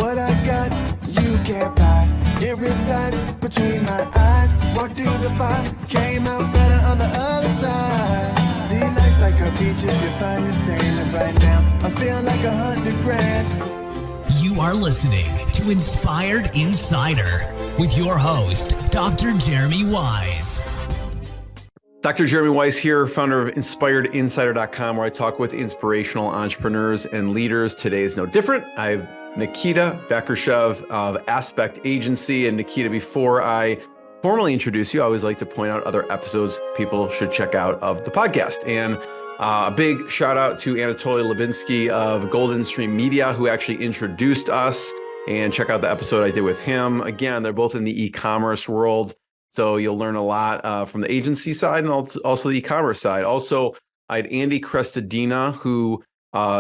What I got, you can't buy. It resides between my eyes. Walked through the fire, came out better on the other side. See, life's like a beach if you find the sand. And right now, I'm feeling like 100 grand. You are listening to Inspired Insider with your host, Dr. Jeremy Wise. Dr. Jeremy Wise here, founder of InspiredInsider.com, where I talk with inspirational entrepreneurs and leaders. Today is no different. I have Nikita Vakhrushev of ASPEKT Agency. And Nikita, before I formally introduce you, I always like to point out other episodes people should check out of the podcast. And a big shout out to Anatoly Lubinsky of Golden Stream Media, who actually introduced us. And check out the episode I did with him. Again, they're both in the e-commerce world, so you'll learn a lot from the agency side and also the e-commerce side. Also, I had Andy Crestadina, who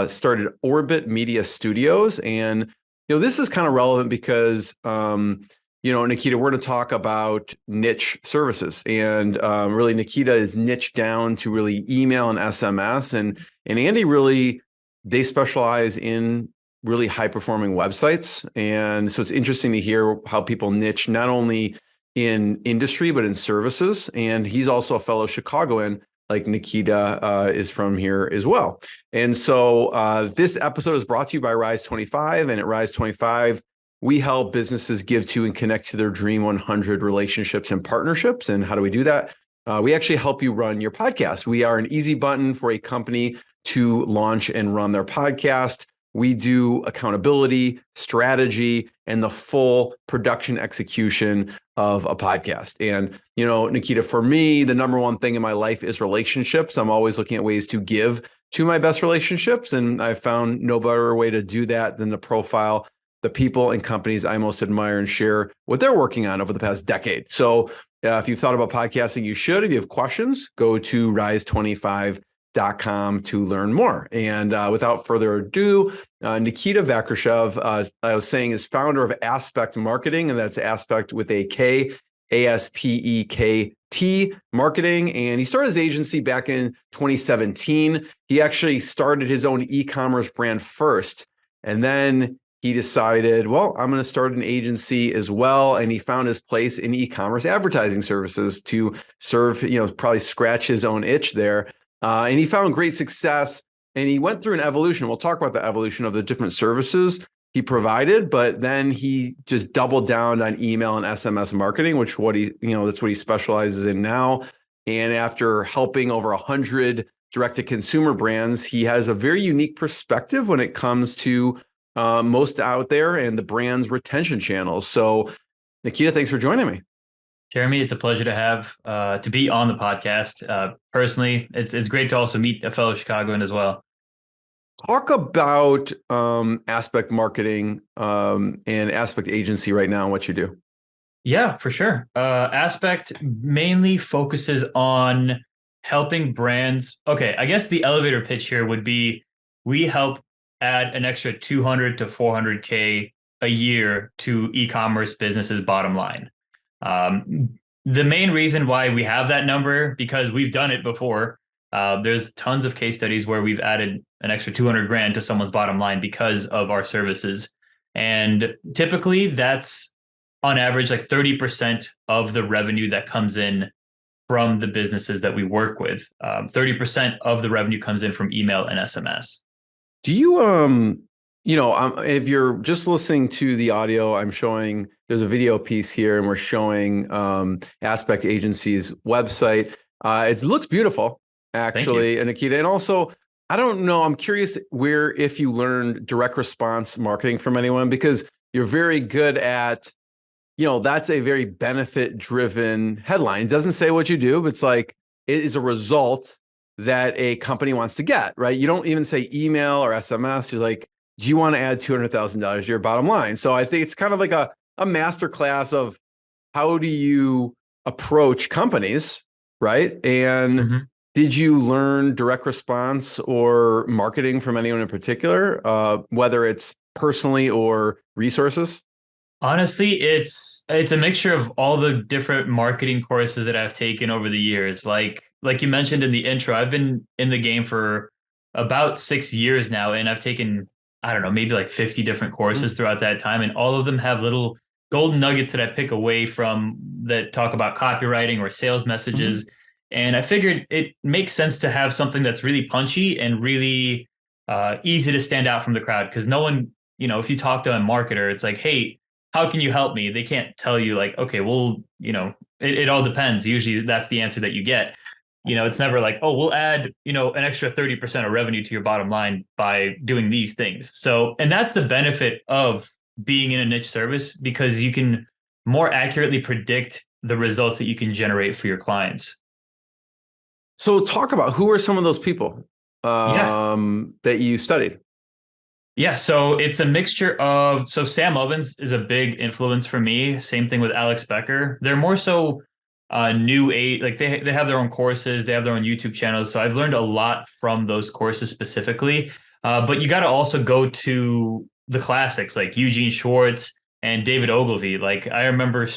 started Orbit Media Studios. And, this is kind of relevant because, Nikita, we're going to talk about niche services. And really, Nikita is niched down to really email and SMS. And Andy really, they specialize in really high-performing websites. And so it's interesting to hear how people niche not only in industry, but in services. And he's also a fellow Chicagoan, like Nikita is from here as well. And so this episode is brought to you by Rise 25. And at Rise 25, we help businesses give to and connect to their Dream 100 relationships and partnerships. And how do we do that? We actually help you run your podcast. We are an easy button for a company to launch and run their podcast. We do accountability, strategy, and the full production execution of a podcast. And, Nikita, for me, the number one thing in my life is relationships. I'm always looking at ways to give to my best relationships. And I found no better way to do that than to profile the people and companies I most admire and share what they're working on over the past decade. So if you've thought about podcasting, you should. If you have questions, go to rise25.com to learn more. And without further ado, Nikita Vakhrushev, I was saying, is founder of ASPEKT Marketing, and that's ASPEKT with a K, ASPEKT Marketing. And he started his agency back in 2017. He actually started his own e-commerce brand first, and then he decided, well, I'm going to start an agency as well. And he found his place in e-commerce advertising services to serve, probably scratch his own itch there. And he found great success, and he went through an evolution. We'll talk about the evolution of the different services he provided, but then he just doubled down on email and SMS marketing, which that's what he specializes in now. And after helping over 100 direct-to-consumer brands, he has a very unique perspective when it comes to most out there and the brand's retention channels. So, Nikita, thanks for joining me. Jeremy, it's a pleasure to be on the podcast. Personally, it's great to also meet a fellow Chicagoan as well. Talk about ASPEKT Marketing and ASPEKT Agency right now and what you do. Yeah, for sure. ASPEKT mainly focuses on helping brands. Okay, I guess the elevator pitch here would be we help add an extra 200 to 400K a year to e-commerce businesses' bottom line. The main reason why we have that number, because we've done it before. There's tons of case studies where we've added an extra 200 grand to someone's bottom line because of our services. And typically that's on average like 30% of the revenue that comes in from the businesses that we work with. 30% of the revenue comes in from email and SMS. Do you, if you're just listening to the audio, I'm showing, there's a video piece here and we're showing ASPEKT Agency's website. It looks beautiful, actually, Nikita. And also, I don't know, I'm curious if you learned direct response marketing from anyone, because you're very good at, that's a very benefit driven headline. It doesn't say what you do, but it's like, it is a result that a company wants to get, right? You don't even say email or SMS. You're like, do you want to add $200,000 to your bottom line? So I think it's kind of like a masterclass of how do you approach companies, right? And did you learn direct response or marketing from anyone in particular, whether it's personally or resources? Honestly, it's a mixture of all the different marketing courses that I've taken over the years. Like you mentioned in the intro, I've been in the game for about 6 years now, and I've taken I don't know, maybe like 50 different courses throughout that time. And all of them have little golden nuggets that I pick away from that talk about copywriting or sales Mm-hmm. messages. And I figured it makes sense to have something that's really punchy and really easy to stand out from the crowd. Because no one, if you talk to a marketer, it's like, hey, how can you help me? They can't tell you like, okay, well, it all depends. Usually that's the answer that you get. It's never like, oh, we'll add, an extra 30% of revenue to your bottom line by doing these things. So, and that's the benefit of being in a niche service because you can more accurately predict the results that you can generate for your clients. So talk about who are some of those people Yeah. that you studied? Yeah. So it's a mixture of, so Sam Ovens is a big influence for me. Same thing with Alex Becker. They're more so new age, like they have their own courses, they have their own YouTube channels. So I've learned a lot from those courses specifically. But you got to also go to the classics like Eugene Schwartz and David Ogilvy. Like I remember,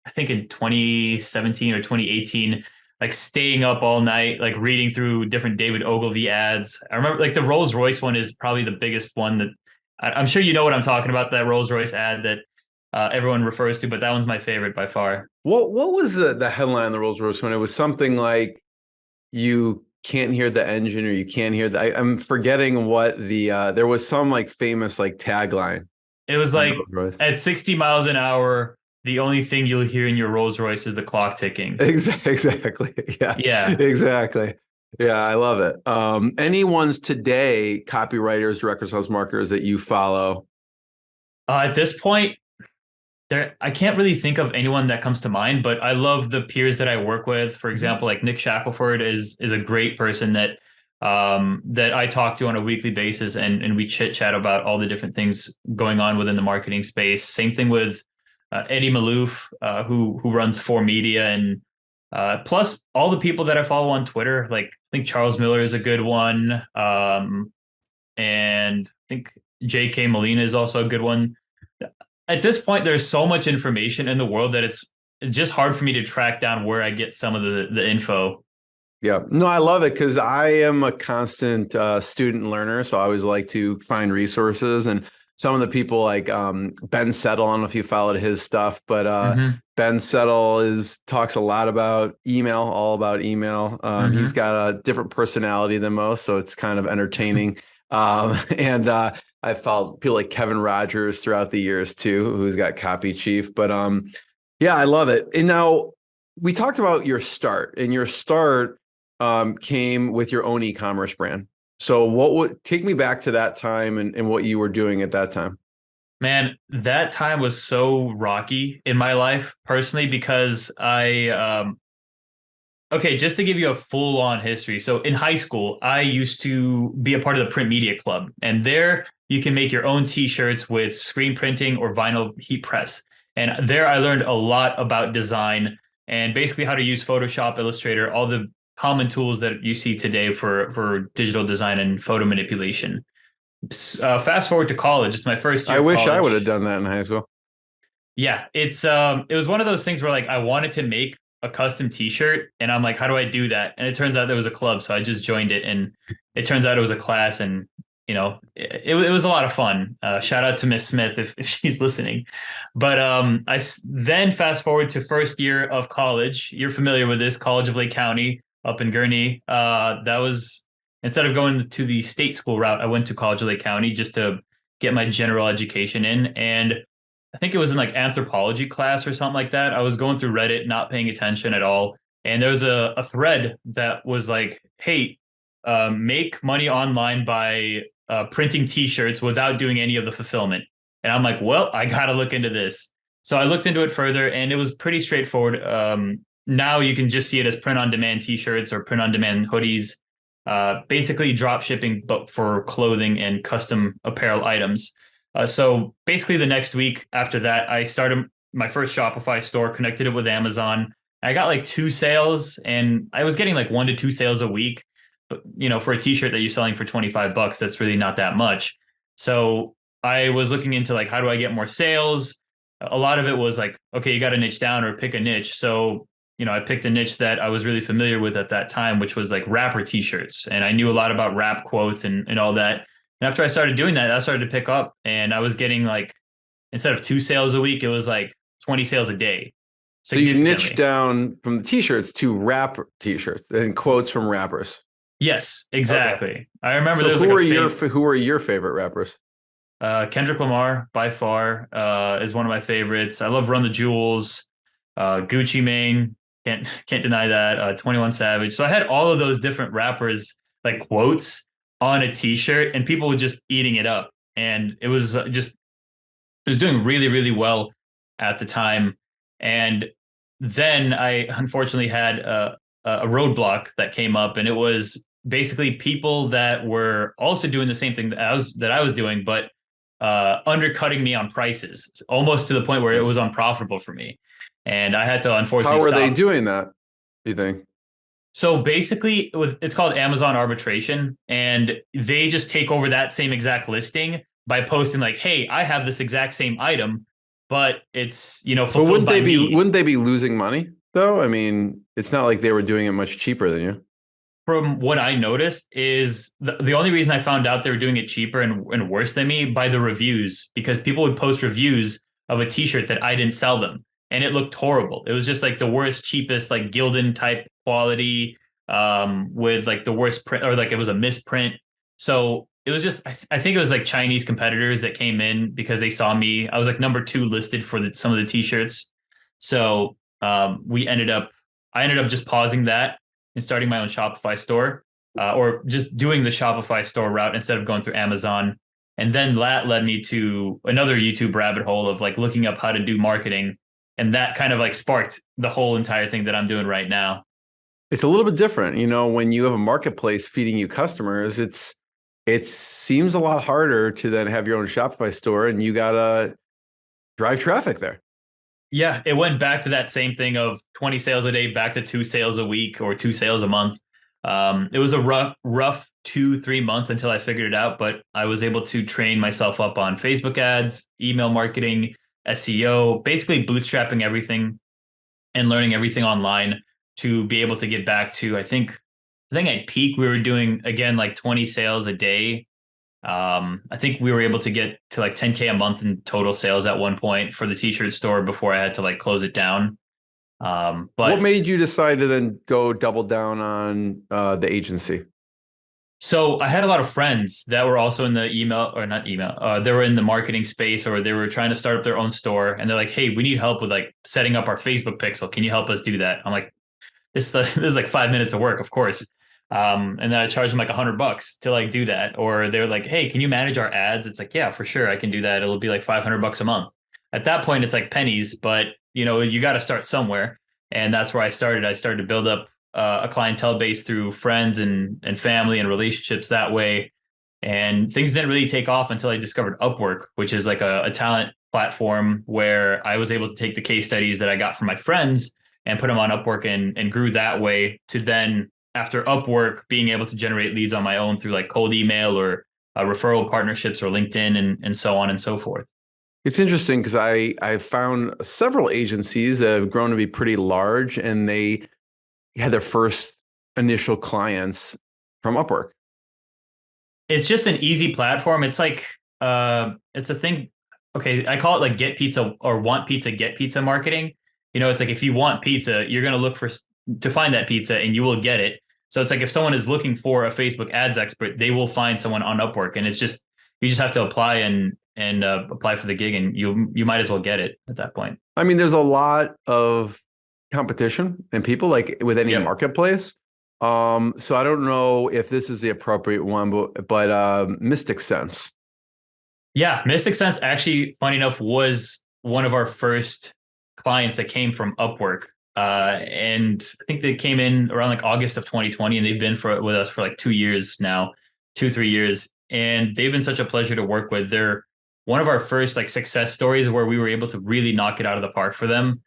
I think in 2017 or 2018, like staying up all night, like reading through different David Ogilvy ads. I remember like the Rolls Royce one is probably the biggest one that I'm sure you know what I'm talking about, that Rolls Royce ad that everyone refers to, but that one's my favorite by far. What was the headline on the Rolls Royce when it was something like you can't hear the engine or you can't hear I'm forgetting what there was some like famous like tagline It was on the like Rolls Royce. at 60 miles an hour, the only thing you'll hear in your Rolls Royce is the clock ticking. Exactly. Yeah, Yeah. exactly. Yeah, I love it. Any ones today, copywriters, directors, sales marketers that you follow? At this point, I can't really think of anyone that comes to mind, but I love the peers that I work with. For example, like Nick Shackelford is a great person that I talk to on a weekly basis, and we chit chat about all the different things going on within the marketing space. Same thing with Eddie Malouf, who runs For Media, and plus all the people that I follow on Twitter. Like I think Charles Miller is a good one, and I think J.K. Molina is also a good one. At this point, there's so much information in the world that it's just hard for me to track down where I get some of the info. Yeah, no, I love it because I am a constant student learner. So I always like to find resources. And some of the people like Ben Settle, I don't know if you followed his stuff, but Hmm. Ben Settle talks a lot about email, all about email. He's Hmm. got a different personality than most, so it's kind of entertaining. And I followed people like Kevin Rogers throughout the years too, who's got Copy Chief. But yeah, I love it. And now we talked about your start, and your start came with your own e-commerce brand. So what would take me back to that time and what you were doing at that time? Man, that time was so rocky in my life personally because okay, just to give you a full on history. So in high school, I used to be a part of the print media club, and there you can make your own t-shirts with screen printing or vinyl heat press. And there I learned a lot about design and basically how to use Photoshop, Illustrator, all the common tools that you see today for digital design and photo manipulation. Fast forward to college, it's my first I year of wish I would have college. done that in high school. Yeah, it was one of those things where like I wanted to make a custom t-shirt and I'm like, how do I do that? And it turns out there was a club, so I just joined it, and it turns out it was a class, and it was a lot of fun. Shout out to Miss Smith if she's listening. But then fast forward to first year of college. You're familiar with this, College of Lake County up in Gurnee. That was, instead of going to the state school route, I went to College of Lake County just to get my general education in. And I think it was in like anthropology class or something like that. I was going through Reddit, not paying attention at all. And there was a thread that was like, hey, make money online by printing t-shirts without doing any of the fulfillment. And I'm like, well, I got to look into this. So I looked into it further, and it was pretty straightforward. Now you can just see it as print on demand t-shirts or print on demand hoodies, basically drop shipping, but for clothing and custom apparel items. So basically, the next week after that, I started my first Shopify store, connected it with Amazon. I got like 2 sales, and I was getting like 1 to 2 sales a week. But, for a t-shirt that you're selling for $25, that's really not that much. So I was looking into like, how do I get more sales? A lot of it was like, okay, you got to niche down or pick a niche. So, I picked a niche that I was really familiar with at that time, which was like rapper t-shirts. And I knew a lot about rap quotes and all that. And after I started doing that, I started to pick up, and I was getting like, instead of 2 sales a week, it was like 20 sales a day. So you niched Significantly. down from the t-shirts to rap t-shirts and quotes from rappers. Yes, Okay. exactly. I remember So there was who like are a who are your favorite rappers? Kendrick Lamar by far is one of my favorites. I love Run the Jewels, Gucci Mane. Can't deny that. 21 Savage. So I had all of those different rappers like quotes on a T-shirt, and people were just eating it up. And it was it was doing really, really well at the time. And then I unfortunately had a roadblock that came up, and it was basically people that were also doing the same thing that I was doing, but undercutting me on prices, almost to the point where it was unprofitable for me, and I had to unfortunately How are they stop. doing that, do you think? So basically, it's called Amazon arbitration, and they just take over that same exact listing by posting like, "Hey, I have this exact same item, but it's But fulfilled by me." wouldn't they be losing money though? I mean, it's not like they were doing it much cheaper than you. From what I noticed, is the only reason I found out they were doing it cheaper and worse than me by the reviews, because people would post reviews of a T-shirt that I didn't sell them, and it looked horrible. It was just like the worst, cheapest, like Gildan type quality, with like the worst print, or like it was a misprint. So it was just, I think it was like Chinese competitors that came in because they saw me. I was like number 2 listed for some of the T-shirts. So I ended up just pausing that and starting my own Shopify store, or just doing the Shopify store route instead of going through Amazon. And then that led me to another YouTube rabbit hole of like looking up how to do marketing. And that kind of like sparked the whole entire thing that I'm doing right now. It's a little bit different, when you have a marketplace feeding you customers, it seems a lot harder to then have your own Shopify store and you gotta drive traffic there. Yeah, it went back to that same thing of 20 sales a day, back to 2 sales a week or 2 sales a month. It was a rough 2, 3 months until I figured it out, but I was able to train myself up on Facebook ads, email marketing, SEO, basically bootstrapping everything and learning everything online to be able to get back to, I think at peak we were doing again like 20 sales a day. I think we were able to get to like 10K a month in total sales at one point for the t-shirt store before I had to like close it down. What But made you decide to then go double down on the agency? so I had a lot of friends that were also in the email, or not email, they were in the marketing space, or they were trying to start up their own store. And they're like, "Hey, we need help with like setting up our Facebook pixel. Can you help us do that?" I'm like, this is like 5 minutes of work, of course. And then I charge them like $100 to like do that. Or they're like, "Hey, can you manage our ads?" It's like, "Yeah, for sure, I can do that. It'll be like $500 a month." At that point, it's like pennies, but you got to start somewhere, and that's where I started. I started to build up a clientele base through friends and family and relationships that way. And things didn't really take off until I discovered Upwork, which is like a talent platform where I was able to take the case studies that I got from my friends and put them on Upwork, and grew that way to then, after Upwork, being able to generate leads on my own through like cold email or referral partnerships or LinkedIn, and so on and so forth. It's interesting because I've found several agencies that have grown to be pretty large and they had their first initial clients from Upwork. It's just an easy platform. It's like it's a thing. Okay, I call it like get pizza or want pizza, get pizza marketing. It's like if you want pizza, you're going to look to find that pizza and you will get it. So it's like if someone is looking for a Facebook ads expert, they will find someone on Upwork, and it's just, you just have to apply and apply for the gig, and you might as well get it at that point. I mean, there's a lot of competition and people like with any Yep. marketplace. So I don't know if this is the appropriate one, but Mystic Sense. Yeah, Mystic Sense actually, funny enough, was one of our first clients that came from Upwork. And I think they came in around like August of 2020, and they've been with us for like 2 years now, 2, 3 years. And they've been such a pleasure to work with. They're one of our first like success stories where we were able to really knock it out of the park for them.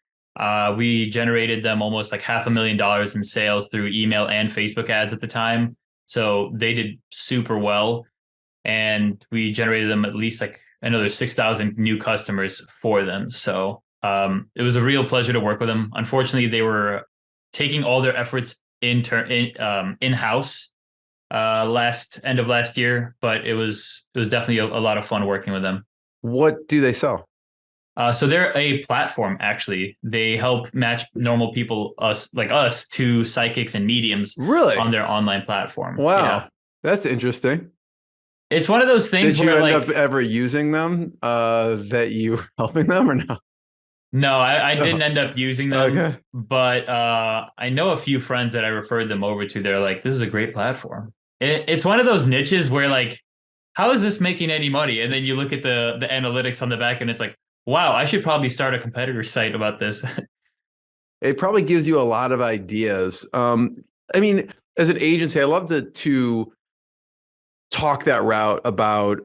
We generated them almost like $500,000 in sales through email and Facebook ads at the time. So they did super well. And we generated them at least like another 6,000 new customers for them. So it was a real pleasure to work with them. Unfortunately, they were taking all their efforts in-house end of last year, but it was definitely a lot of fun working with them. What do they sell? So they're a platform, actually. They help match normal people, us, to psychics and mediums Really? on their online platform. Wow. Yeah. That's interesting. It's one of those things Did you where end up ever using them, that you were helping them or no? no, I No. didn't end up using them, Okay. but I know a few friends that I referred them over to. They're like, this is a great platform. It's one of those niches where like, how is this making any money? And then you look at the analytics on the back and it's like, wow, I should probably start a competitor site about this. It probably gives you a lot of ideas. I mean, as an agency, I love to talk that route about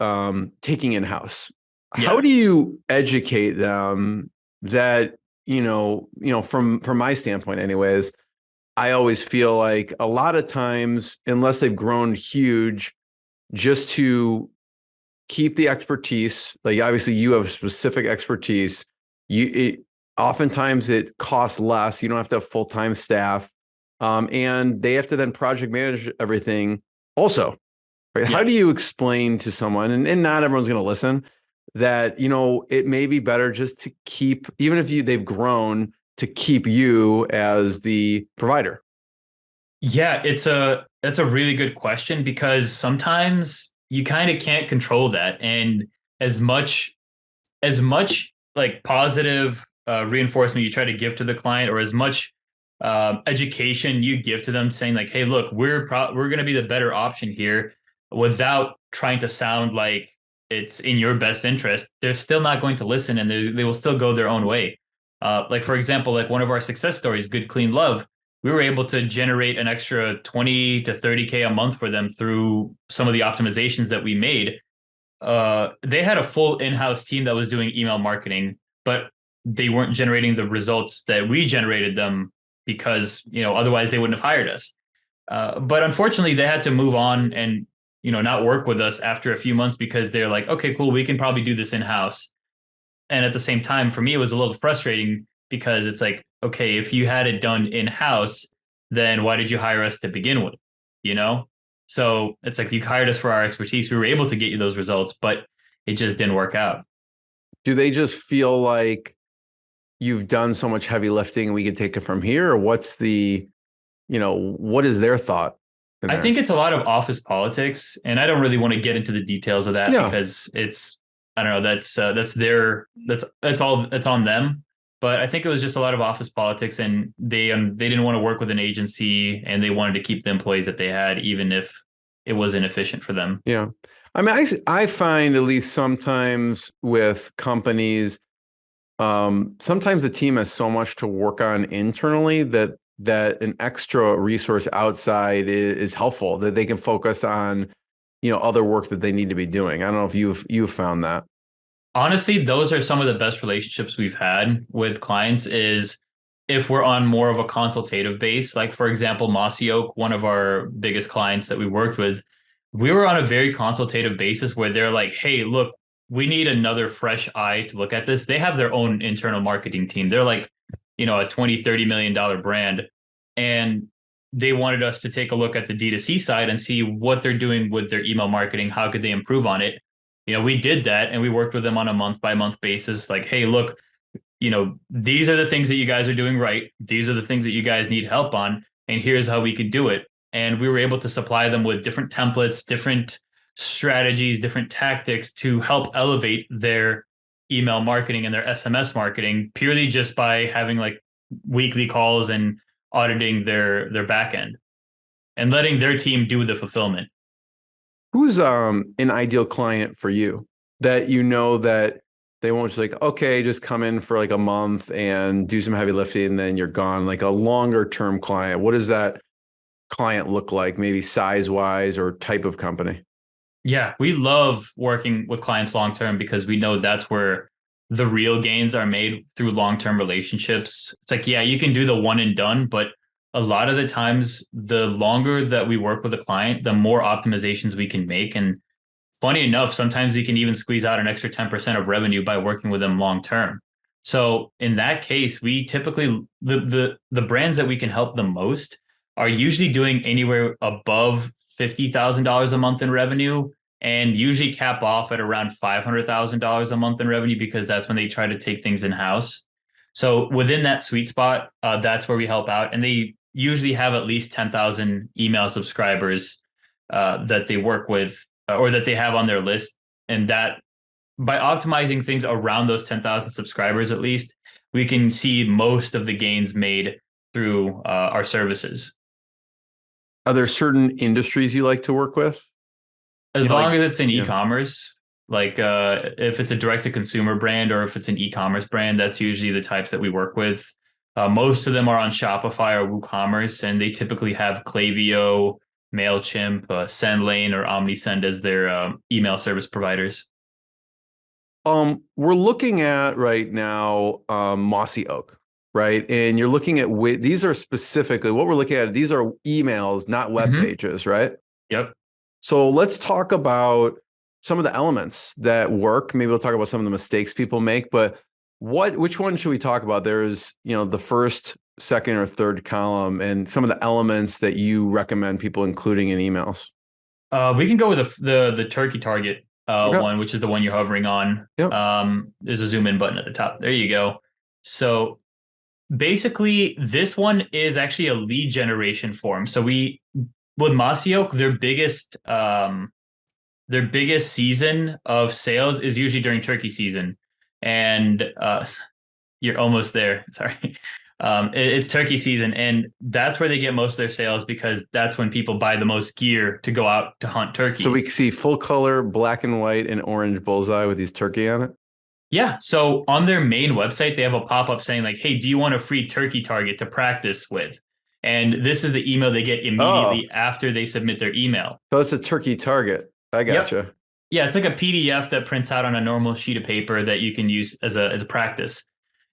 taking in-house. Yeah. How do you educate them that, from my standpoint anyways, I always feel like a lot of times, unless they've grown huge, just to keep the expertise, like obviously you have specific expertise, oftentimes it costs less. You don't have to have full-time staff. And they have to then project manage everything also. Right? Yeah. How do you explain to someone, and not everyone's going to listen, that it may be better just to keep, even if they've grown, to keep you as the provider? Yeah, that's a really good question because sometimes you kind of can't control that. And as much like positive reinforcement you try to give to the client, or as much education you give to them, saying like, "Hey, look, we're going to be the better option here," without trying to sound like it's in your best interest, they're still not going to listen, and they will still go their own way. Like for example, like one of our success stories, Good Clean Love, we were able to generate an extra 20 to 30K a month for them through some of the optimizations that we made. They had a full in-house team that was doing email marketing, but they weren't generating the results that we generated them because, otherwise they wouldn't have hired us. But unfortunately, they had to move on and, not work with us after a few months because they're like, okay, cool, we can probably do this in-house. And at the same time, for me, it was a little frustrating because it's like, okay, if you had it done in-house, then why did you hire us to begin with? You know? So it's like you hired us for our expertise. We were able to get you those results, but it just didn't work out. Do they just feel like you've done so much heavy lifting, we could take it from here? Or what is their thought in I there? think it's a lot of office politics, and I don't really want to get into the details of that Yeah. because I don't know, that's on them. But I think it was just a lot of office politics, and they didn't want to work with an agency, and they wanted to keep the employees that they had, even if it was inefficient for them. Yeah. I mean, I find, at least sometimes with companies, sometimes the team has so much to work on internally that an extra resource outside is helpful, that they can focus on, other work that they need to be doing. I don't know if you've found that. Honestly, those are some of the best relationships we've had with clients, is if we're on more of a consultative base. Like, for example, Mossy Oak, one of our biggest clients that we worked with, we were on a very consultative basis where they're like, hey, look, we need another fresh eye to look at this. They have their own internal marketing team. They're like, a 20, $30 million brand. And they wanted us to take a look at the D2C side and see what they're doing with their email marketing. How could they improve on it? We did that, and we worked with them on a month by month basis. Like, hey, look, these are the things that you guys are doing right. These are the things that you guys need help on. And here's how we could do it. And we were able to supply them with different templates, different strategies, different tactics to help elevate their email marketing and their SMS marketing, purely just by having like weekly calls and auditing their back end and letting their team do the fulfillment. Who's an ideal client for you, that that they won't just like, okay, just come in for like a month and do some heavy lifting and then you're gone? Like a longer term client, what does that client look like, maybe size wise or type of company? Yeah, we love working with clients long term because we know that's where the real gains are made, through long term relationships. It's like, yeah, you can do the one and done, but a lot of the times, the longer that we work with a client, the more optimizations we can make. And funny enough, sometimes you can even squeeze out an extra 10% of revenue by working with them long term. So in that case, we typically, the brands that we can help the most are usually doing anywhere above $50,000 a month in revenue, and usually cap off at around $500,000 a month in revenue, because that's when they try to take things in house. So within that sweet spot, that's where we help out. And they usually have at least 10,000 email subscribers that they work with, or that they have on their list. And that, by optimizing things around those 10,000 subscribers, at least, we can see most of the gains made through our services. Are there certain industries you like to work with? As long as it's in e-commerce, like if it's a direct-to-consumer brand or if it's an e-commerce brand, that's usually the types that we work with. Most of them are on Shopify or WooCommerce, and they typically have Klaviyo, MailChimp, SendLane, or OmniSend as their email service providers. We're looking at right now Mossy Oak, right? And you're looking at these are specifically what we're looking at. These are emails, not web pages, right? Yep. So let's talk about some of the elements that work. Maybe we'll talk about some of the mistakes people make, but which one should we talk about? There's, the first, second, or third column, and some of the elements that you recommend people including in emails. We can go with the turkey target one, which is the one you're hovering on. Yep. There's a zoom in button at the top. There you go. So basically, this one is actually a lead generation form. So with Mossy Oak, their biggest season of sales is usually during turkey season. And you're almost there. Sorry. It's turkey season, and that's where they get most of their sales, because that's when people buy the most gear to go out to hunt turkeys. So we can see full color, black and white, and orange bullseye with these turkey on it. Yeah. So on their main website, they have a pop-up saying like, hey, do you want a free turkey target to practice with? And this is the email they get immediately after they submit their email. So it's a turkey target. I gotcha. Yep. Yeah, it's like a PDF that prints out on a normal sheet of paper that you can use as a practice.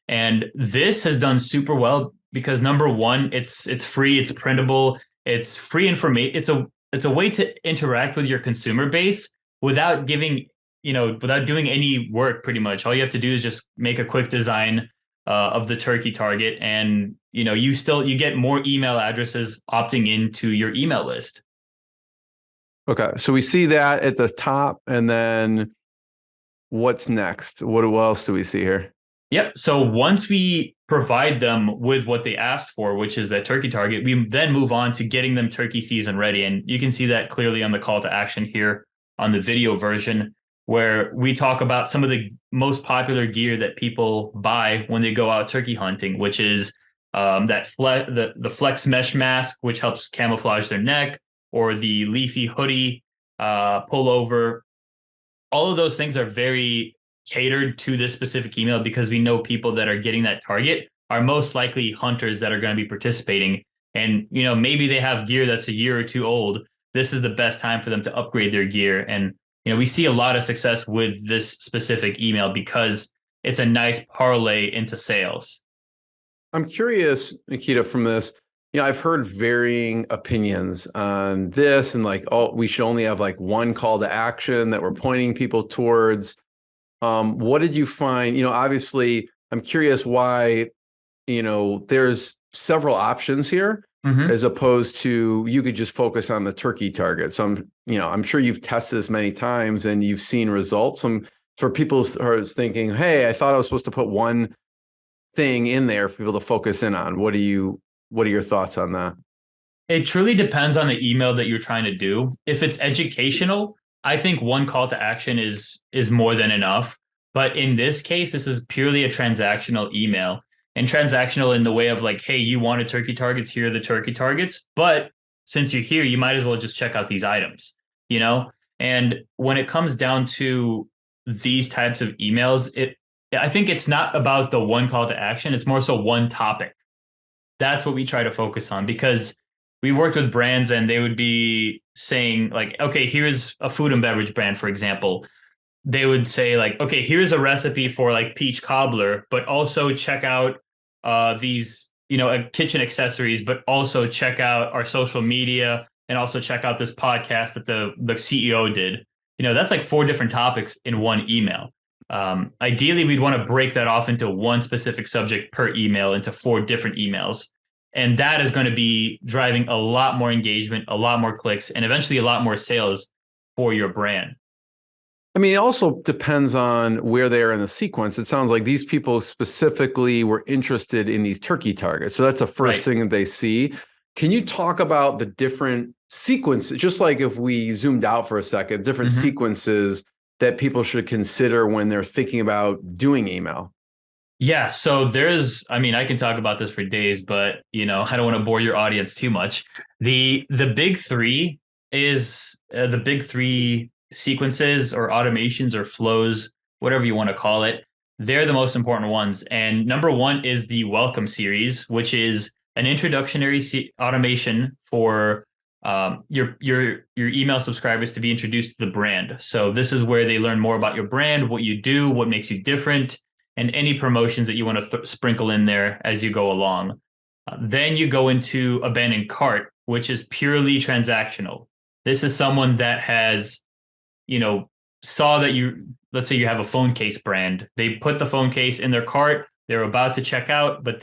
And this has done super well because, number one, it's free, it's printable, it's free information. It's a way to interact with your consumer base without doing any work. Pretty much all you have to do is just make a quick design of the turkey target, and you get more email addresses opting into your email list. Okay, so we see that at the top, and then what's next? What else do we see here? Yep. So once we provide them with what they asked for, which is that turkey target, we then move on to getting them turkey season ready. And you can see that clearly on the call to action here on the video version, where we talk about some of the most popular gear that people buy when they go out turkey hunting, which is the flex mesh mask, which helps camouflage their neck, or the leafy hoodie, pullover. All of those things are very catered to this specific email, because we know people that are getting that target are most likely hunters that are going to be participating. And, maybe they have gear that's a year or two old. This is the best time for them to upgrade their gear. And, we see a lot of success with this specific email because it's a nice parlay into sales. I'm curious, Nikita, from this, I've heard varying opinions on this, and we should only have one call to action that we're pointing people towards. What did you find? Obviously, I'm curious why, there's several options here, as opposed to you could just focus on the turkey target. So I'm sure you've tested this many times and you've seen results. For people who are thinking, hey, I thought I was supposed to put one thing in there for people to focus in on. What are your thoughts on that? It truly depends on the email that you're trying to do. If it's educational, I think one call to action is more than enough. But in this case, this is purely a transactional email, and transactional in the way of hey, you wanted turkey targets, here are the turkey targets. But since you're here, you might as well just check out these items, And when it comes down to these types of emails, I think it's not about the one call to action. It's more so one topic. That's what we try to focus on, because we've worked with brands and they would be saying okay, here's a food and beverage brand, for example. They would say okay, here's a recipe for peach cobbler, but also check out these, kitchen accessories, but also check out our social media, and also check out this podcast that the CEO did. That's 4 different topics in one email. Ideally, we'd want to break that off into one specific subject per email into 4 different emails. And that is going to be driving a lot more engagement, a lot more clicks, and eventually a lot more sales for your brand. I mean, it also depends on where they are in the sequence. It sounds like these people specifically were interested in these turkey targets. So that's the first thing that they see. Can you talk about the different sequences, just like if we zoomed out for a second, different sequences that people should consider when they're thinking about doing email? Yeah, so I can talk about this for days, but I don't want to bore your audience too much. The big three is the big three sequences or automations or flows, whatever you want to call it. They're the most important ones. And number one is the welcome series, which is an introductory automation for your email subscribers to be introduced to the brand. So this is where they learn more about your brand, what you do, what makes you different, and any promotions that you want to sprinkle in there as you go along. Then you go into abandoned cart, which is purely transactional. This is someone that has, saw that let's say you have a phone case brand. They put the phone case in their cart. They're about to check out, but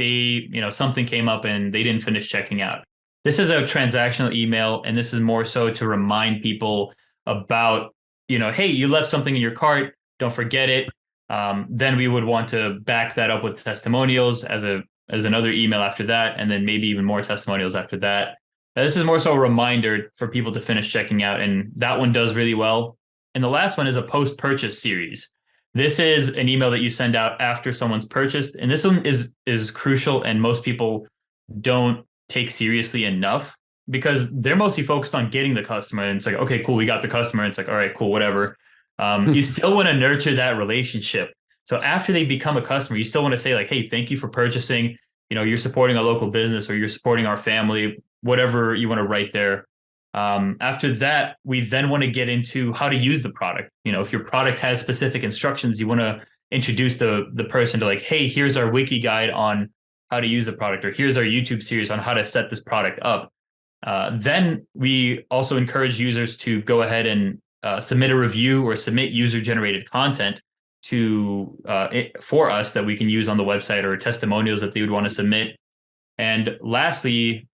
something came up and they didn't finish checking out. This is a transactional email, and this is more so to remind people about, hey, you left something in your cart. Don't forget it. Then we would want to back that up with testimonials as another email after that, and then maybe even more testimonials after that. Now, this is more so a reminder for people to finish checking out, and that one does really well. And the last one is a post-purchase series. This is an email that you send out after someone's purchased, and this one is crucial, and most people don't take seriously enough because they're mostly focused on getting the customer. And it's like, okay, cool, we got the customer. And it's like, all right, cool, whatever. You still want to nurture that relationship. So after they become a customer, you still want to say like, hey, thank you for purchasing. You're supporting a local business, or you're supporting our family, whatever you want to write there. After that, we then want to get into how to use the product. If your product has specific instructions, you want to introduce the person to like, hey, here's our wiki guide on how to use the product, or here's our YouTube series on how to set this product up. Then we also encourage users to go ahead and submit a review or submit user-generated content for us that we can use on the website, or testimonials that they would want to submit. And lastly,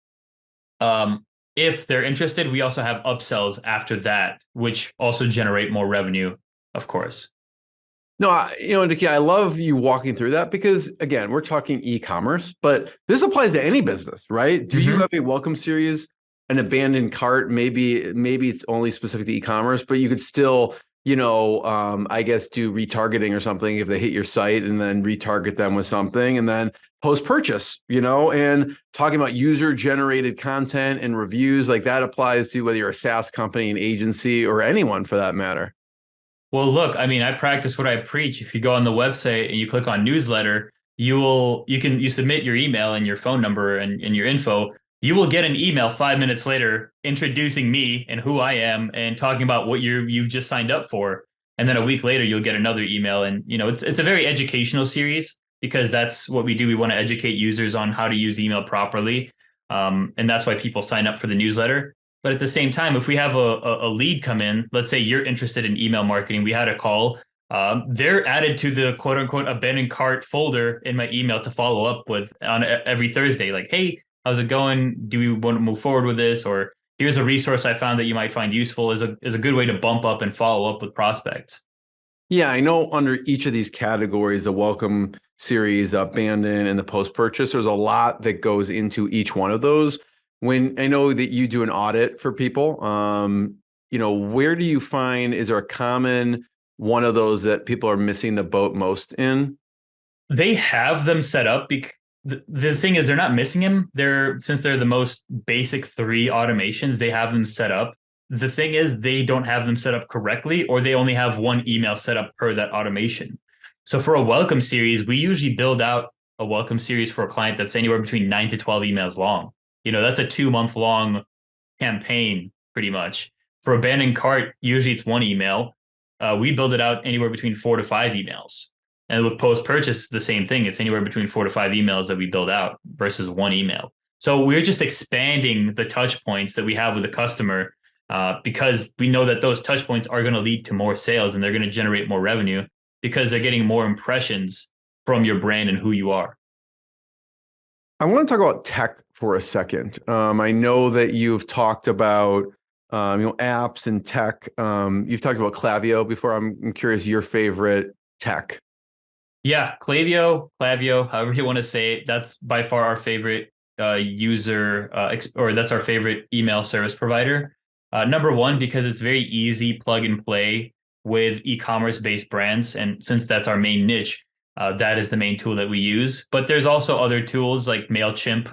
if they're interested, we also have upsells after that, which also generate more revenue, of course. No, Nikita, I love you walking through that because, again, we're talking e-commerce, but this applies to any business, right? Do you have a welcome series, an abandoned cart? Maybe it's only specific to e-commerce, but you could still, I guess, do retargeting or something if they hit your site, and then retarget them with something, and then post-purchase, and talking about user-generated content and reviews, like that applies to whether you're a SaaS company, an agency, or anyone for that matter. Well, look, I practice what I preach. If you go on the website and you click on newsletter, you submit your email and your phone number and your info. You will get an email 5 minutes later introducing me and who I am and talking about what you've just signed up for. And then a week later, you'll get another email. And it's a very educational series because that's what we do. We want to educate users on how to use email properly, and that's why people sign up for the newsletter. But at the same time, if we have a lead come in, let's say you're interested in email marketing, we had a call, they're added to the quote unquote abandoned cart folder in my email to follow up with on every Thursday. Like, hey, how's it going? Do we want to move forward with this? Or here's a resource I found that you might find useful. Is a good way to bump up and follow up with prospects. Yeah, I know under each of these categories, the welcome series, abandon, and the post-purchase, there's a lot that goes into each one of those. When I know that you do an audit for people, where do you find, is there a common one of those that people are missing the boat most in? They have them set up because the thing is they're not missing them. Since they're the most basic three automations, they have them set up. The thing is they don't have them set up correctly, or they only have one email set up per that automation. So for a welcome series, we usually build out a welcome series for a client that's anywhere between 9 to 12 emails long. That's a 2-month long campaign pretty much. For abandoned cart, usually it's one email. We build it out anywhere between 4 to 5 emails. And with post-purchase, the same thing. It's anywhere between 4 to 5 emails that we build out versus one email. So we're just expanding the touch points that we have with the customer because we know that those touch points are going to lead to more sales, and they're going to generate more revenue because they're getting more impressions from your brand and who you are. I want to talk about tech for a second. I know that you've talked about apps and tech. You've talked about Klaviyo before. I'm curious your favorite tech. Yeah, Klaviyo, however you want to say it, that's by far our favorite or that's our favorite email service provider. Number one, because it's very easy plug and play with e-commerce based brands. And since that's our main niche, that is the main tool that we use. But there's also other tools like MailChimp.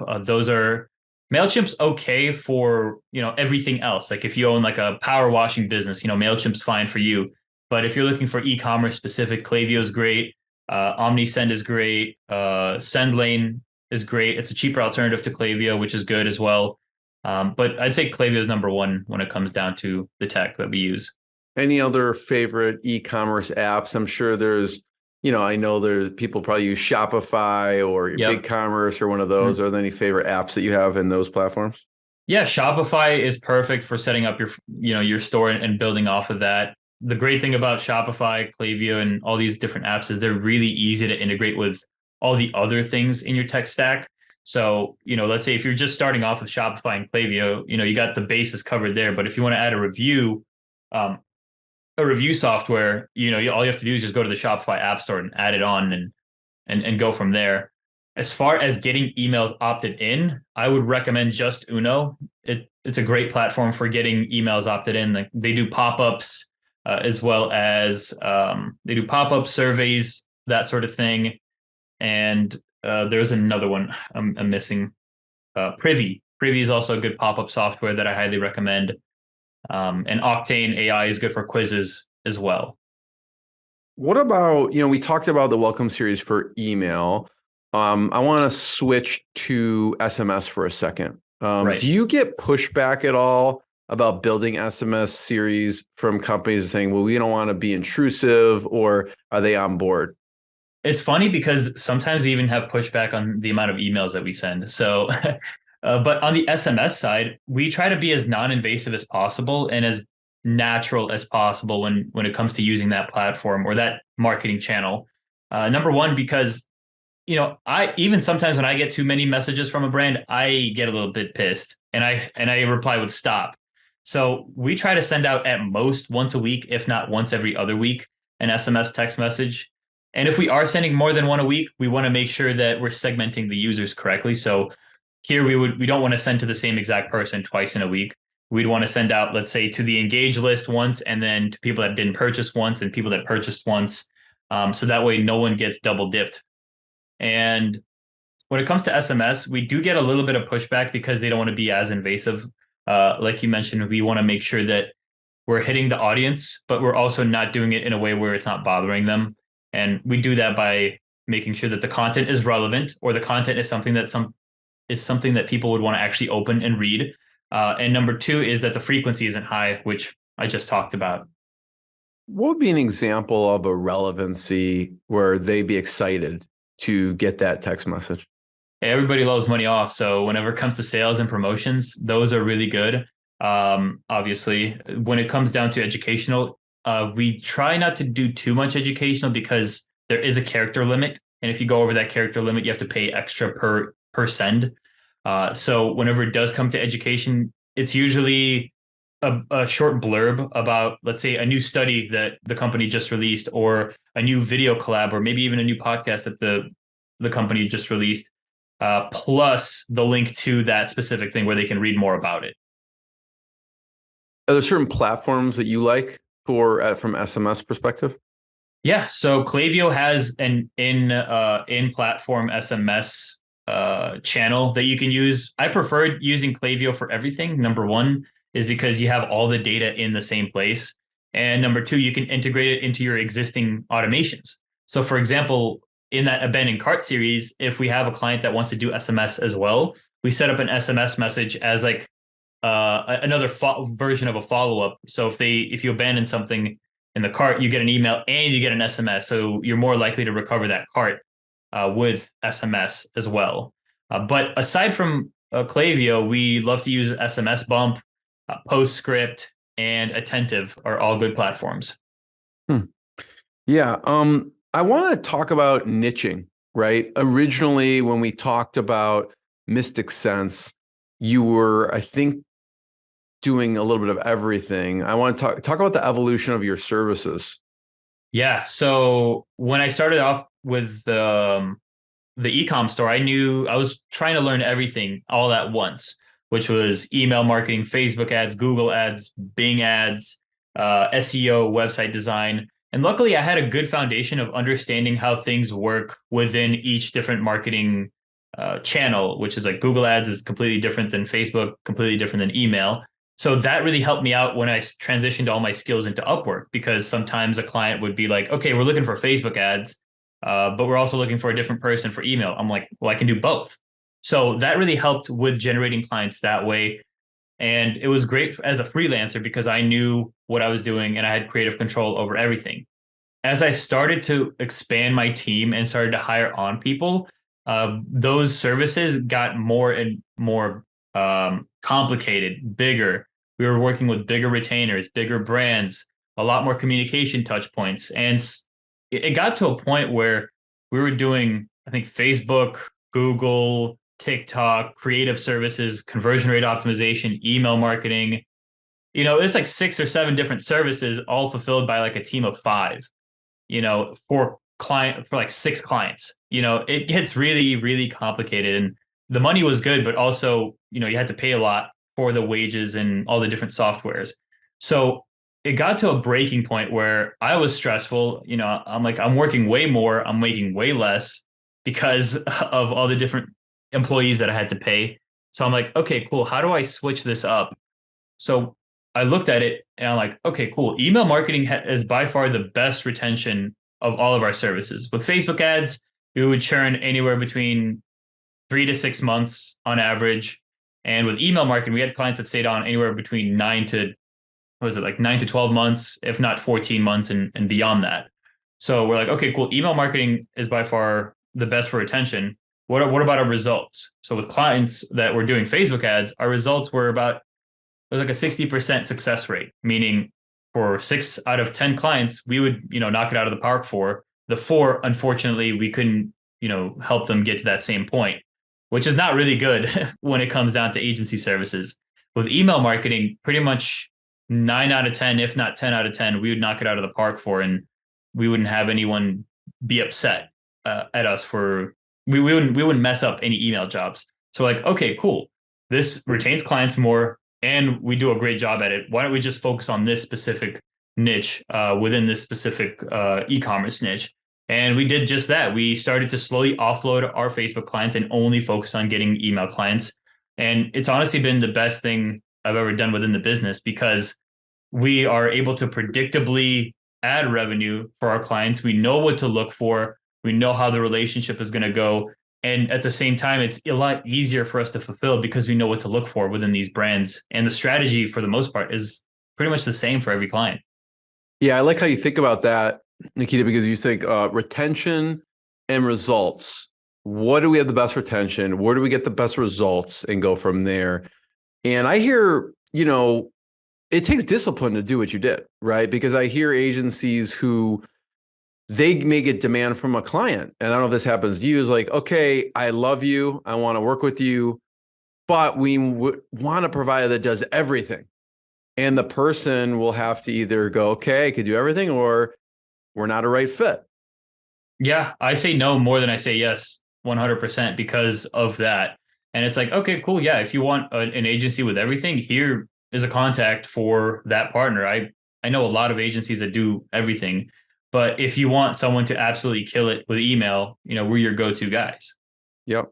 MailChimp's okay for, everything else. Like if you own like a power washing business, MailChimp's fine for you. But if you're looking for e-commerce specific, Klaviyo is great. OmniSend is great. SendLane is great. It's a cheaper alternative to Klaviyo, which is good as well. But I'd say Klaviyo is number one when it comes down to the tech that we use. Any other favorite e-commerce apps? I'm sure there's, I know there's people probably use Shopify or Yep. BigCommerce or one of those. Are there any favorite apps that you have in those platforms? Yeah, Shopify is perfect for setting up your store and building off of that. The great thing about Shopify, Klaviyo, and all these different apps is they're really easy to integrate with all the other things in your tech stack. So, let's say if you're just starting off with Shopify and Klaviyo, you got the bases covered there. But if you want to add a review software, all you have to do is just go to the Shopify App Store and add it on and go from there. As far as getting emails opted in, I would recommend just Uno. It's a great platform for getting emails opted in. Like they do pop-ups as well as they do pop-up surveys, that sort of thing. And there's another one I'm missing. Privy. Privy is also a good pop-up software that I highly recommend. And Octane AI is good for quizzes as well. What about, we talked about the welcome series for email. I want to switch to SMS for a second. Right. Do you get pushback at all about building SMS series from companies saying, well, we don't want to be intrusive, or are they on board? It's funny because sometimes we even have pushback on the amount of emails that we send. So, but on the SMS side, we try to be as non-invasive as possible and as natural as possible when it comes to using that platform or that marketing channel. Number one, because I even sometimes when I get too many messages from a brand, I get a little bit pissed and I reply with stop. So we try to send out at most once a week, if not once every other week, an SMS text message. And if we are sending more than one a week, we want to make sure that we're segmenting the users correctly. So here we don't want to send to the same exact person twice in a week. We'd want to send out, let's say, to the engaged list once, and then to people that didn't purchase once and people that purchased once. So that way no one gets double dipped. And when it comes to SMS, we do get a little bit of pushback because they don't want to be as invasive. Like you mentioned, we want to make sure that we're hitting the audience, but we're also not doing it in a way where it's not bothering them. And we do that by making sure that the content is relevant, or the content is something that people would want to actually open and read. And number two is that the frequency isn't high, which I just talked about. What would be an example of a relevancy where they'd be excited to get that text message? Everybody loves money off. So whenever it comes to sales and promotions, those are really good. Obviously, when it comes down to educational, we try not to do too much educational because there is a character limit. And if you go over that character limit, you have to pay extra per send. So whenever it does come to education, it's usually a short blurb about, let's say, a new study that the company just released, or a new video collab, or maybe even a new podcast that the company just released, plus the link to that specific thing where they can read more about it. Are there certain platforms that you like from SMS perspective? Yeah, so Klaviyo has an in-platform SMS channel that you can use. I prefer using Klaviyo for everything. Number one is because you have all the data in the same place. And number two, you can integrate it into your existing automations. So for example, in that abandoned cart series, if we have a client that wants to do SMS as well, we set up an SMS message as like another version of a follow-up. So if you abandon something in the cart, you get an email and you get an SMS. So you're more likely to recover that cart with SMS as well. But aside from Klaviyo, we love to use SMS Bump, Postscript, and Attentive are all good platforms. Yeah. I want to talk about niching, right? Originally, when we talked about mystic sense, you were, I think, doing a little bit of everything. I want to talk about the evolution of your services. Yeah. So when I started off with the e-com store, I knew I was trying to learn everything all at once, which was email marketing, Facebook ads, Google ads, Bing ads, SEO, website design. And luckily, I had a good foundation of understanding how things work within each different marketing channel, which is like Google ads is completely different than Facebook, completely different than email. So that really helped me out when I transitioned all my skills into Upwork, because sometimes a client would be like, okay, we're looking for Facebook ads, but we're also looking for a different person for email. I'm like, well, I can do both. So that really helped with generating clients that way. And it was great as a freelancer because I knew what I was doing and I had creative control over everything. As I started to expand my team and started to hire on people, those services got more and more complicated, bigger. We were working with bigger retainers, bigger brands, a lot more communication touch points. And it got to a point where we were doing, I think, Facebook, Google, TikTok, creative services, conversion rate optimization, email marketing. It's like 6 or 7 different services, all fulfilled by like a team of 5, for like 6 clients. It gets really, really complicated. And the money was good, but also, you had to pay a lot for the wages and all the different softwares. So it got to a breaking point where I was stressful. I'm like, I'm working way more, I'm making way less because of all the different employees that I had to pay. So I'm like, okay, cool. How do I switch this up? So I looked at it and I'm like, okay, cool. Email marketing is by far the best retention of all of our services. With Facebook ads, we would churn anywhere between 3 to 6 months on average. And with email marketing, we had clients that stayed on anywhere between 9 to 12 months, if not 14 months and beyond that. So we're like, okay, cool. Email marketing is by far the best for retention. What about our results? So with clients that were doing Facebook ads, our results were it was like a 60% success rate, meaning for 6 out of 10 clients, we would, knock it out of the park. For the 4, unfortunately, we couldn't, help them get to that same point, which is not really good when it comes down to agency services. With email marketing, pretty much 9 out of 10, if not 10 out of 10, we would knock it out of the park for, and we wouldn't have anyone be upset at us for, we wouldn't mess up any email jobs. So like, okay, cool. This retains clients more and we do a great job at it. Why don't we just focus on this specific niche within this specific e-commerce niche? And we did just that. We started to slowly offload our Facebook clients and only focus on getting email clients. And it's honestly been the best thing I've ever done within the business, because we are able to predictably add revenue for our clients. We know what to look for. We know how the relationship is going to go. And at the same time, it's a lot easier for us to fulfill because we know what to look for within these brands. And the strategy, for the most part, is pretty much the same for every client. Yeah, I like how you think about that, Nikita, because you think retention and results. What do we have the best retention? Where do we get the best results, and go from there? And I hear, it takes discipline to do what you did, right? Because I hear agencies who they may get demand from a client. And I don't know if this happens to you, is like, okay, I love you, I want to work with you, but we want a provider that does everything. And the person will have to either go, okay, I could do everything, or we're not a right fit. Yeah, I say no more than I say yes, 100%, because of that. And it's like, okay, cool. Yeah, if you want an agency with everything, here is a contact for that partner. I know a lot of agencies that do everything, but if you want someone to absolutely kill it with email, we're your go-to guys. Yep.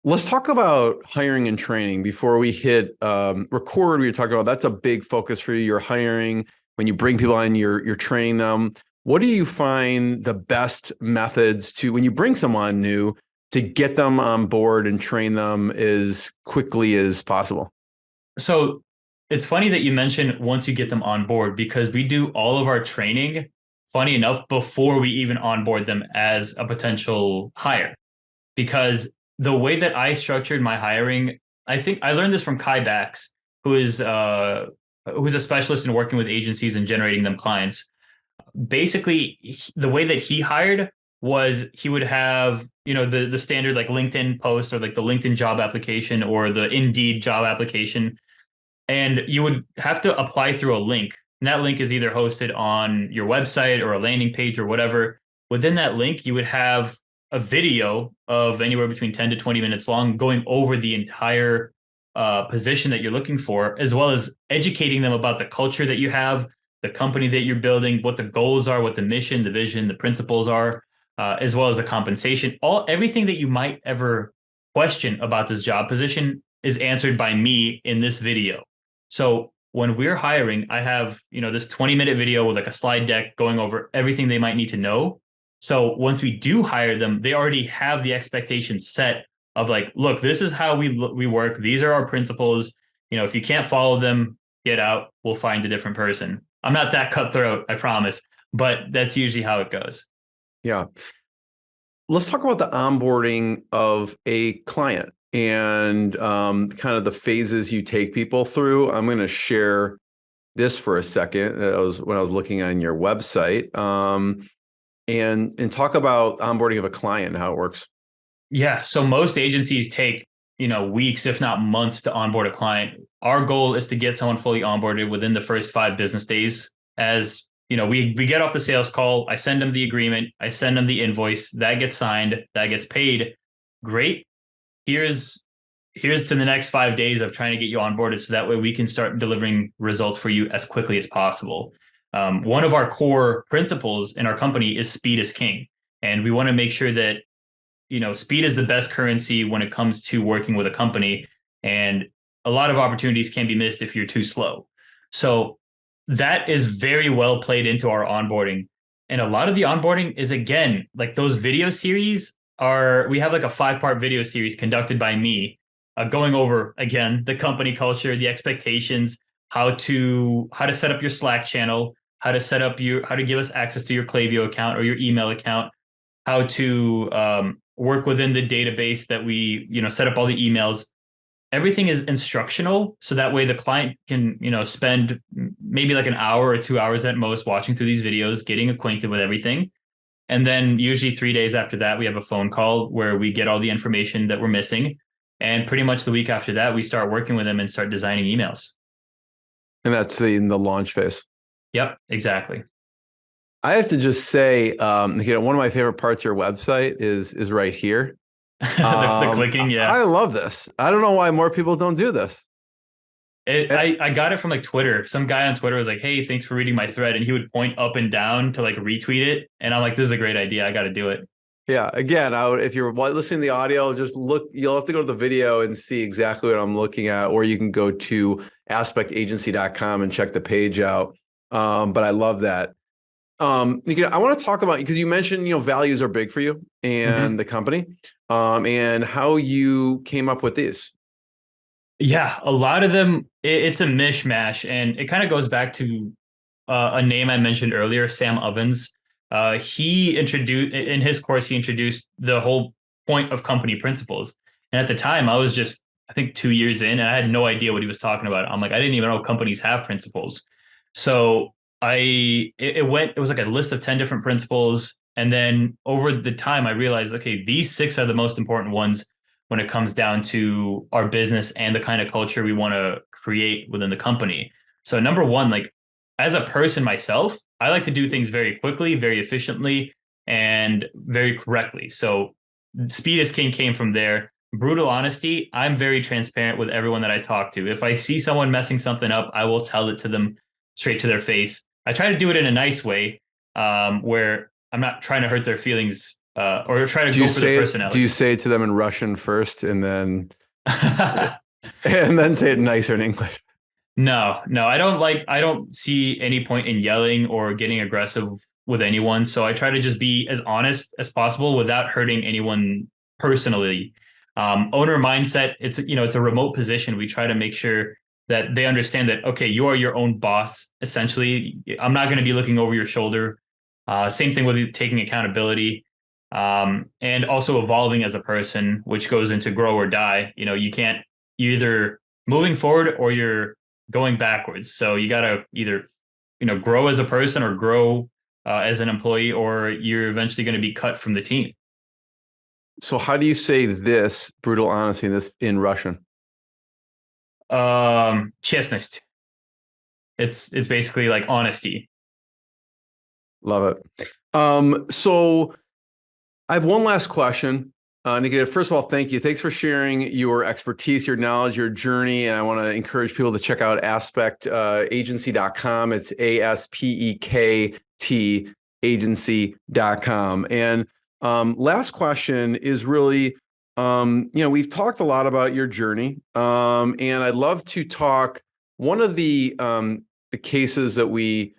Let's talk about hiring and training before we hit record. We were talking about that's a big focus for you. You're hiring. When you bring people in, you're training them. What do you find the best methods to, when you bring someone new, to get them on board and train them as quickly as possible? So it's funny that you mentioned once you get them on board, because we do all of our training, funny enough, before we even onboard them as a potential hire. Because the way that I structured my hiring, I think I learned this from Kai Bax, who's a specialist in working with agencies and generating them clients. Basically, the way that he hired was he would have, the standard like LinkedIn post or like the LinkedIn job application or the Indeed job application. And you would have to apply through a link. And that link is either hosted on your website or a landing page or whatever. Within that link, you would have a video of anywhere between 10 to 20 minutes long going over the entire position that you're looking for, as well as educating them about the culture that you have, the company that you're building, what the goals are, what the mission, the vision, the principles are, as well as the compensation. Everything that you might ever question about this job position is answered by me in this video. So when we're hiring, I have, this 20-minute video with like a slide deck going over everything they might need to know. So once we do hire them, they already have the expectations set of like, look, this is how we work. These are our principles. If you can't follow them, get out. We'll find a different person. I'm not that cutthroat, I promise, but that's usually how it goes. Yeah. Let's talk about the onboarding of a client and kind of the phases you take people through. I'm going to share this for a second. That was when I was looking on your website, and talk about onboarding of a client and how it works. Yeah. So most agencies take, weeks, if not months, to onboard a client. Our goal is to get someone fully onboarded within the first 5 business days. As we get off the sales call, I send them the agreement, I send them the invoice, that gets signed, that gets paid. Great. Here's to the next 5 days of trying to get you onboarded, so that way we can start delivering results for you as quickly as possible. One of our core principles in our company is speed is king. And we want to make sure that, speed is the best currency when it comes to working with a company. And a lot of opportunities can be missed if you're too slow. So that is very well played into our onboarding. And a lot of the onboarding is, again, like those video series we have like a 5-part video series conducted by me, going over, again, the company culture, the expectations, how to set up your Slack channel, how to give us access to your Klaviyo account or your email account, how to work within the database that we, set up all the emails. Everything is instructional. So that way the client can, spend maybe like an hour or 2 hours at most watching through these videos, getting acquainted with everything. And then usually 3 days after that, we have a phone call where we get all the information that we're missing. And pretty much the week after that, we start working with them and start designing emails. And that's in the launch phase. Yep, exactly. I have to just say, one of my favorite parts of your website is right here. The clicking, yeah. I love this. I don't know why more people don't do this. I got it from like Twitter. Some guy on Twitter was like, "Hey, thanks for reading my thread," and he would point up and down to like retweet it. And I'm like, "This is a great idea. I got to do it." Yeah. Again, if you're listening to the audio, just look. You'll have to go to the video and see exactly what I'm looking at, or you can go to aspectagency.com and check the page out. But I love that. Nikita, I want to talk about, because you mentioned, values are big for you and the company, and how you came up with these. Yeah, a lot of them, it's a mishmash, and it kind of goes back to a name I mentioned earlier, Sam Ovens. He introduced the whole point of company principles. And at the time, I was just, I think, 2 years in, and I had no idea what he was talking about. I'm like, I didn't even know companies have principles. So it was like a list of 10 different principles. And then over the time, I realized, okay, these 6 are the most important ones when it comes down to our business and the kind of culture we want to create within the company. So number one, like as a person myself, I like to do things very quickly, very efficiently, and very correctly. So speed is king came from there. Brutal honesty. I'm very transparent with everyone that I talk to. If I see someone messing something up, I will tell it to them straight to their face. I try to do it in a nice way, where I'm not trying to hurt their feelings, or try to go for their personality. Do you say it to them in Russian first and then and then say it nicer in English? No, I don't see any point in yelling or getting aggressive with anyone. So I try to just be as honest as possible without hurting anyone personally. Owner mindset, it's a remote position. We try to make sure that they understand that, okay, you are your own boss. Essentially, I'm not going to be looking over your shoulder. Same thing with taking accountability, and also evolving as a person, which goes into grow or die. You're either moving forward or you're going backwards. So you got to either, grow as a person or grow as an employee, or you're eventually going to be cut from the team. So how do you say this brutal honesty in Russian? Честность. It's basically like honesty. Love it. So I have one last question. Nikita, first of all, thank you. Thanks for sharing your expertise, your knowledge, your journey. And I want to encourage people to check out ASPEKT agency.com. It's ASPEKT agency.com. And last question is really, we've talked a lot about your journey. And I'd love to talk, one of the cases that we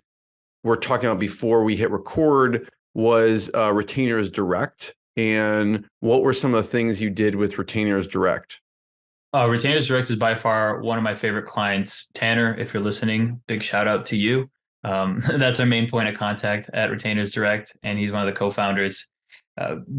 were talking about before we hit record was Retainers Direct. And what were some of the things you did with Retainers Direct? Retainers Direct is by far one of my favorite clients. Tanner, if you're listening, big shout out to you. That's our main point of contact at Retainers Direct, and he's one of the co-founders.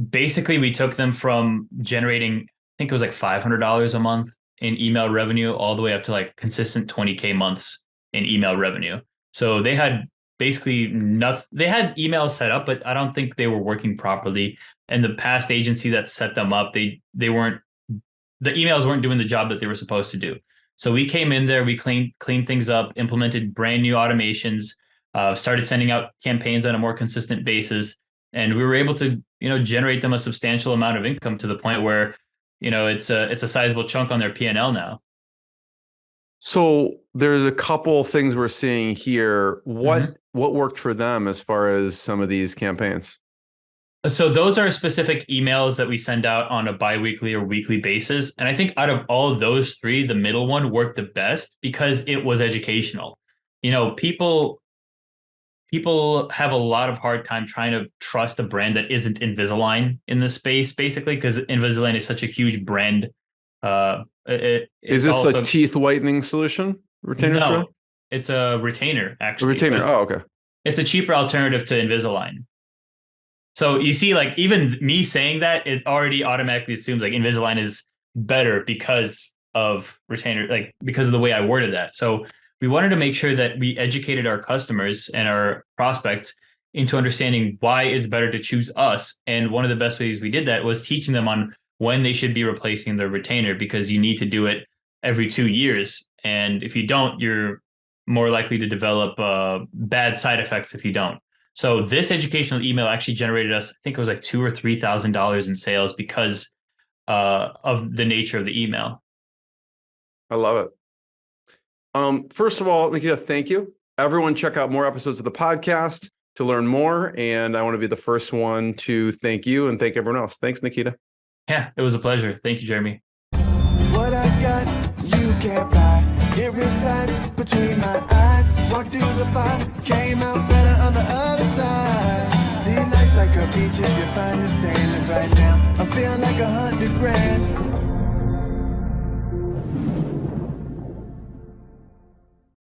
Basically, we took them from generating, I think it was like $500 a month in email revenue, all the way up to like consistent 20K months in email revenue. So they had basically nothing. They had emails set up, but I don't think they were working properly. And the past agency that set them up, the emails weren't doing the job that they were supposed to do. So we came in there, we cleaned things up, implemented brand new automations, started sending out campaigns on a more consistent basis. And we were able to, generate them a substantial amount of income to the point where, it's a sizable chunk on their P&L now. So there's a couple things we're seeing here. What worked for them as far as some of these campaigns? So those are specific emails that we send out on a biweekly or weekly basis. And I think out of all of those three, the middle one worked the best because it was educational. People have a lot of hard time trying to trust a brand that isn't Invisalign in the space, basically, because Invisalign is such a huge brand. Is this a teeth whitening solution? Retainer? No, it's a retainer, actually. A retainer. So okay. It's a cheaper alternative to Invisalign. So you see, like, even me saying that, it already automatically assumes like Invisalign is better because of retainer, like because of the way I worded that. So we wanted to make sure that we educated our customers and our prospects into understanding why it's better to choose us. And one of the best ways we did that was teaching them on when they should be replacing their retainer, because you need to do it every 2 years. And if you don't, you're more likely to develop bad side effects if you don't. So this educational email actually generated us, I think it was like $2,000 or $3,000 in sales because of the nature of the email. I love it. First of all, Nikita, thank you. Everyone check out more episodes of the podcast to learn more. And I want to be the first one to thank you and thank everyone else. Thanks, Nikita. Yeah, it was a pleasure. Thank you, Jeremy. What I got, you can't buy. It resides between my eyes. Walked through the fire, came out better on the other side. See, life's like a beach if you find the sailing right now. I'm feeling like $100 grand.